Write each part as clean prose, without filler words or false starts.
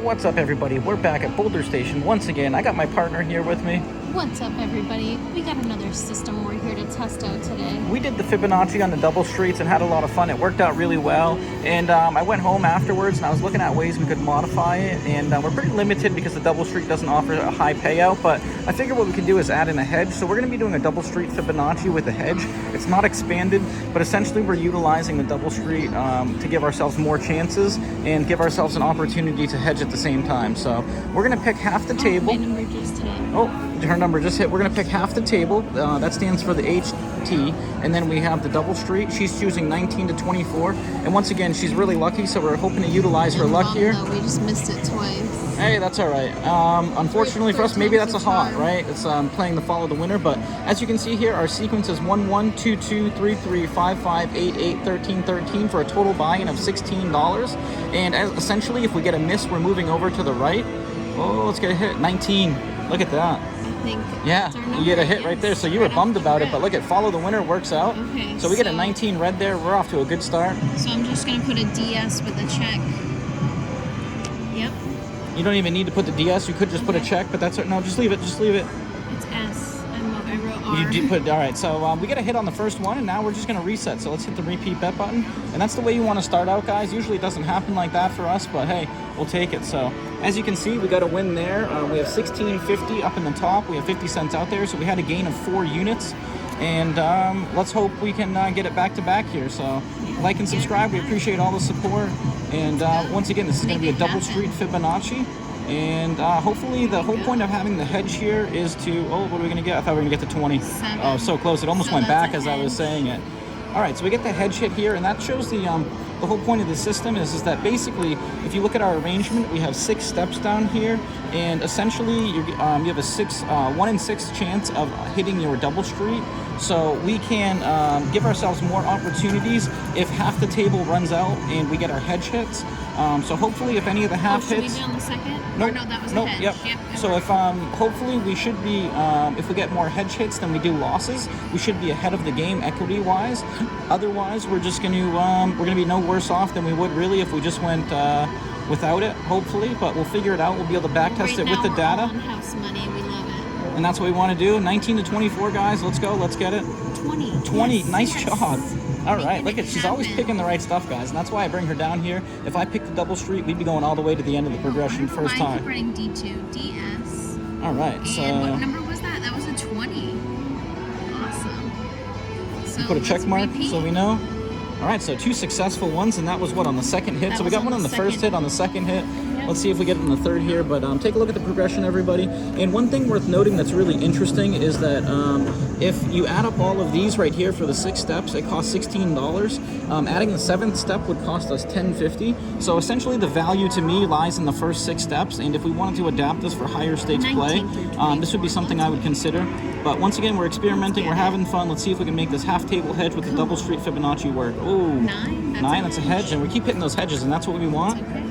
What's up, everybody? We're back at Boulder Station once again. I got my partner here with me. What's up, everybody? We got another system we're here to test out today. We did the Fibonacci on the double streets and had a lot of fun. It worked out really well. And I went home afterwards and I was looking at ways we could modify it. And we're pretty limited because the double street doesn't offer a high payout. But I figured what we could do is add in a hedge. So we're going to be doing a double street Fibonacci with a hedge. It's not expanded, but essentially we're utilizing the double street to give ourselves more chances and give ourselves an opportunity to hedge at the same time. So we're going to pick half the table. My number just hit. Oh, her number just hit. We're going to pick half the table. That stands for the HT. And then we have the double street. She's choosing 19 to 24. And once again, she's really lucky, so we're hoping to utilize her luck here. No, we just missed it twice. Hey, that's all right. Unfortunately for us, maybe that's a hot, right? It's playing the follow the winner. But as you can see here, our sequence is 1, 1, 2, 2, 3, 3, 5, 5, 8, 8, 13, 13 for a total buy-in of $16. And essentially, if we get a miss, we're moving over to the right. Oh, let's get a hit. 19. Look at that. Yeah, you get a hit right there. So you were bummed about it, but look at follow the winner works out. Okay, so we get a 19 red there. We're off to a good start. So I'm just going to put a DS with a check. Yep. You don't even need to put the DS. You could just put a check, but that's no. Just leave it. Just leave it. It's S. I wrote R. You did put all right. So we get a hit on the first one, and now we're just going to reset. So let's hit the repeat bet button, and that's the way you want to start out, guys. Usually it doesn't happen like that for us, but hey, we'll take it. So as you can see, we got a win there. We have $16.50 up in the top. We have 50 cents out there, so we had a gain of 4 units. And let's hope we can get it back to back here. So like and subscribe. We appreciate all the support. And once again, this is going to be a double street Fibonacci. And hopefully the whole point of having the hedge here is to, oh, what are we going to get? I thought we were going to get to 20. 7. Oh, so close. It almost went back as I was saying it. All right, so we get the hedge hit here, and that shows the whole point of the system is that basically, if you look at our arrangement, we have 6 steps down here, and essentially you have a 1 in 6 chance of hitting your double street. So we can give ourselves more opportunities if half the table runs out and we get our hedge hits. So hopefully, if any of the half hits, should we be on the second? Nope, Or no, that was nope, a hedge. Yep. So if hopefully we should be if we get more hedge hits than we do losses, we should be ahead of the game equity wise. Otherwise, we're just going to we're going to be no worse off than we would really if we just went without it. Hopefully, but we'll figure it out. We'll be able to back test it with the data. All on house money. We love it. And that's what we want to do. 19 to 24, guys. Let's go. Let's get it. 20. 20. Yes, Nice yes. job. All right. Look Making at, it she's always happen. picking the right stuff, guys. And that's why I bring her down here. If I picked the double street, we'd be going all the way to the end of the progression first I time. keep writing D2, DS. All right. And So what number was that? That was a 20. Awesome. So put a check let's mark repeat. so we know. All right, so 2 successful ones, and that was what on the second hit. That So we was got on one on the the first second. hit, on the second hit. Yep. Let's see if we get it on the third here. But take a look at the progression, everybody. And one thing worth noting that's really interesting is that if you add up all of these right here for the 6 steps, it costs $16. Adding the 7th step would cost us $10.50. So essentially, the value to me lies in the first 6 steps. And if we wanted to adapt this for higher stakes play, 19 through this would be something I would consider. But once again, we're experimenting, we're having fun. Let's see if we can make this half table hedge with the double street Fibonacci work. Oh, 9. 9, that's a hedge, and we keep hitting those hedges, and that's what we want. Okay.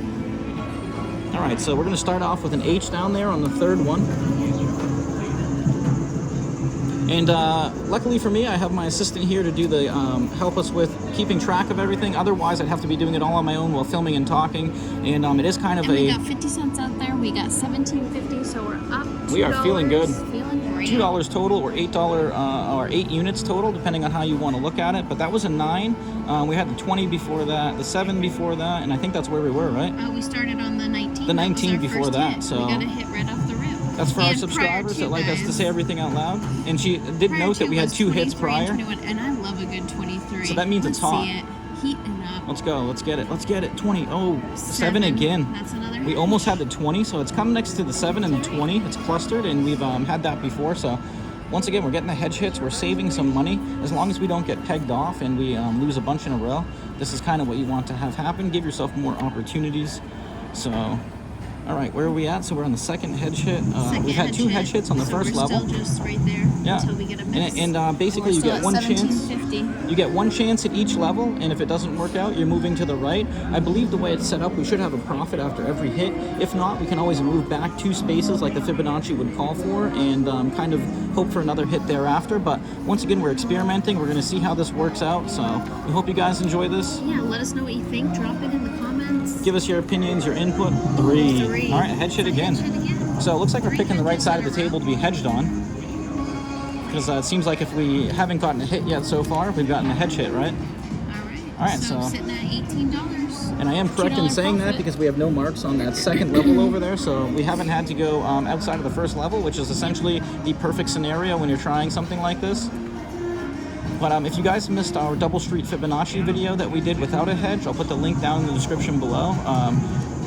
All right, so we're going to start off with an H down there on the third one. And luckily for me, I have my assistant here to do the help us with keeping track of everything. Otherwise, I'd have to be doing it all on my own while filming and talking. And it is kind of We got 50 cents out there. We got $17.50, so we're up. We are feeling good. Feeling great. $2 total, or or 8 units total, depending on how you want to look at it. But that was a 9. We had the 20 before that, the 7 before that, and I think that's where we were, right? We started on the 19. The 19 That was our before first that, hit. so we got a hit right off the rip. That's for our And subscribers prior that like us to guys, say everything out loud. And she did prior note that to we had was 2 hits 23 and prior. 21, and I love a good 23. So that means Let's it's hot. See it. Heating up. Let's go. Let's get it. Let's get it. 20. Oh, 7 again. That's another We hit. almost had the 20, so it's come next to the 7 and the 20. It's clustered, and we've had that before. So once again, we're getting the hedge hits. We're saving some money. As long as we don't get pegged off and we lose a bunch in a row, this is kind of what you want to have happen. Give yourself more opportunities. So, all right, where are we at? So we're on the second hedge hit. We've had 2 hedge hits on the first we're level. Still just right there until we get a miss. And basically, you get one chance. $17.50. You get one chance at each level, and if it doesn't work out, you're moving to the right. I believe the way it's set up, we should have a profit after every hit. If not, we can always move back 2 spaces like the Fibonacci would call for, and kind of hope for another hit thereafter. But once again, we're experimenting. We're going to see how this works out. So we hope you guys enjoy this. Yeah, let us know what you think. Drop it in the comments. chance. Give us your opinions, your input. 3. Three. All right, hedge hit again. Hedge hit again. So it looks like we're Three picking the right hedges side in of the a row. table to be hedged on. Because it seems like if we haven't gotten a hit yet so far, we've gotten a hedge hit, right? All right. So sitting at $18. And I am correct in $2 saying that profit. because we have no marks on that second level over there, so we haven't had to go outside of the first level, which is essentially the perfect scenario when you're trying something like this. But if you guys missed our double street Fibonacci video that we did without a hedge, I'll put the link down in the description below.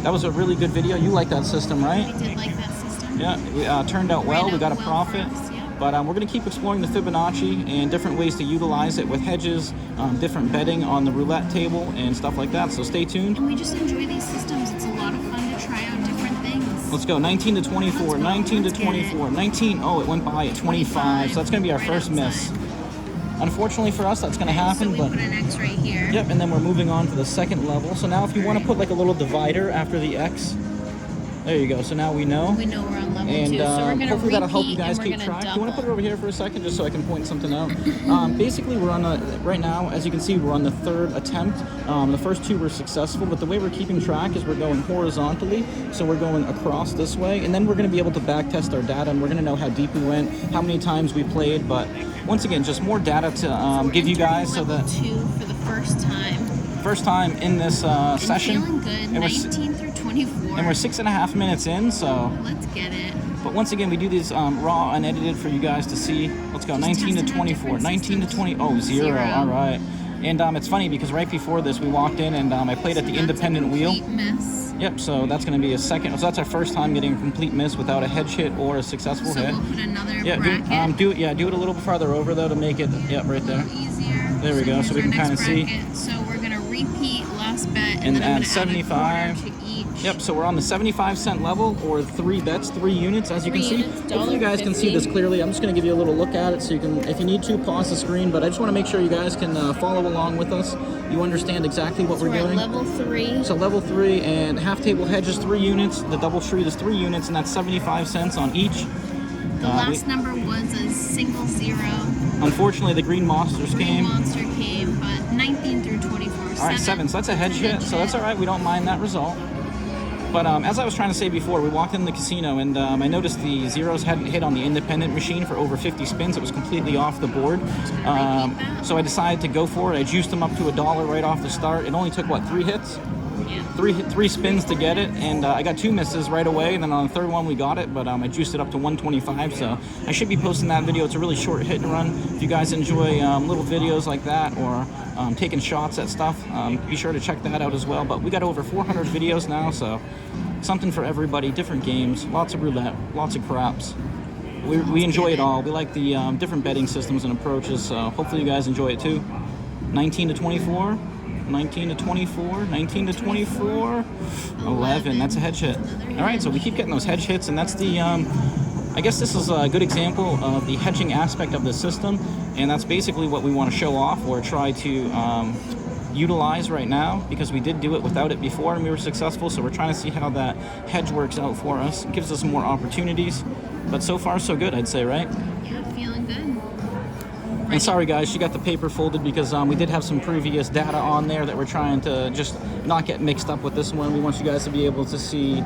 That was a really good video. You like that system, right? We did like that system. Yeah, it turned out well. We got a profit. For us, yeah. But we're going to keep exploring the Fibonacci and different ways to utilize it with hedges, different betting on the roulette table and stuff like that. So stay tuned. And we just enjoy these systems. It's a lot of fun to try out different things. Let's go. 19 to 24. Let's go. 19 Let's to get 24. it. 19. Oh, it went by at 25. So that's going to be our Right first miss. outside. Unfortunately for us, that's going to happen. So we But put an X right here. yep, and then we're moving on to the second level. So now if you want to put like a little divider after the X, there you go. So now we know. We know we're on level And 2, so we're gonna hopefully that'll help you repeat guys and we're keep gonna track. Do you double. want to put it over here for a second just so I can point something out? Basically, we're on right now, as you can see, we're on the third attempt. The first 2 were successful, but the way we're keeping track is we're going horizontally. So we're going across this way, and then we're going to be able to back test our data, and we're going to know how deep we went, how many times we played. But once again, just more data to give you guys so level that 2 for the first time. first time in this session. Feeling good. And we're 19 through 24. And we're 6.5 minutes in, so. Let's get it. But once again, we do these raw, unedited for you guys to see. Let's go. 19 to testing out 24. different 19 to 20. Oh, systems. 0. Zero. All right. And it's funny because right before this, we walked in and I played at the That's independent a wheel. complete miss. Yep. So that's going to be a second. So that's our first time getting a complete miss without a hedge hit or a successful So hit. we'll put another Yeah. bracket. Do it a little farther over though to make it. Yep. Right a there. little easier. There we go, here's so we our can next kinda see. bracket. So we're gonna repeat last bet, And then I'm add gonna 75. add a quarter to each. Yep, so we're on the 75-cent level, or 3 bets, 3 units, as you can 3 see. units, Hopefully you guys can see this $1.50. clearly. I'm just going to give you a little look at it, so you can, if you need to, pause the screen. But I just want to make sure you guys can follow along with us. You understand exactly what So we're we're at doing. level 3. So level 3, and half table hedge is 3 units. The double street is 3 units, and that's 75 cents on each. The last number was a single 0. Unfortunately, the green monsters Green came. monster came, but 19 through 24. All right, 7. So that's a hedge hit, so that's all right. We don't mind that result. But as I was trying to say before, we walked in the casino and I noticed the zeros hadn't hit on the independent machine for over 50 spins. It was completely off the board. So I decided to go for it. I juiced them up to $1 right off the start. It only took, what, 3 hits? Yeah. Three spins to get it, and I got 2 misses right away, and then on the third one we got it, but I juiced it up to 125, so I should be posting that video. It's a really short hit and run. If you guys enjoy little videos like that, or taking shots at stuff, be sure to check that out as well. But we got over 400 videos now, so something for everybody, different games, lots of roulette, lots of craps. We enjoy it all. We like the different betting systems and approaches, so hopefully you guys enjoy it too. 19 to 24. 19 to 24, 19 to 24, 11. That's a hedge hit. All right, so we keep getting those hedge hits, and that's the, I guess this is a good example of the hedging aspect of the system, and that's basically what we want to show off or try to utilize right now, because we did do it without it before and we were successful, so we're trying to see how that hedge works out for us. It gives us more opportunities, but so far so good, I'd say, right? Yeah, feeling good. And sorry guys, she got the paper folded because we did have some previous data on there that we're trying to just not get mixed up with this one. We want you guys to be able to see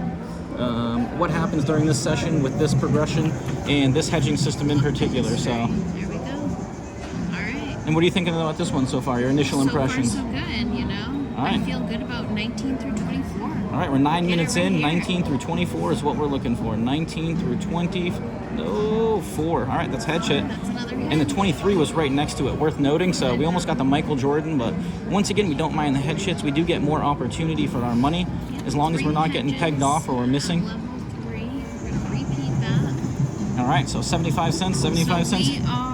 what happens during this session with this progression and this hedging system in particular. So, There we go. All right. and what are you thinking about this one so far? Your initial impressions? So far, so good, you know? All right. I feel good about 19 through 24. All right, we're 9 Get it minutes right in. here. 19 through 24 is what we're looking for. 19 through 20. No, 4. All right, that's hedge hit. That's another hit. And the 23 was right next to it, worth noting. So we almost got the Michael Jordan, but once again, we don't mind the hedge hits. We do get more opportunity for our money as long as we're not getting pegged off or we're missing. Level 3, we're going to repeat that. All right, so 75 cents, 75 so cents. we are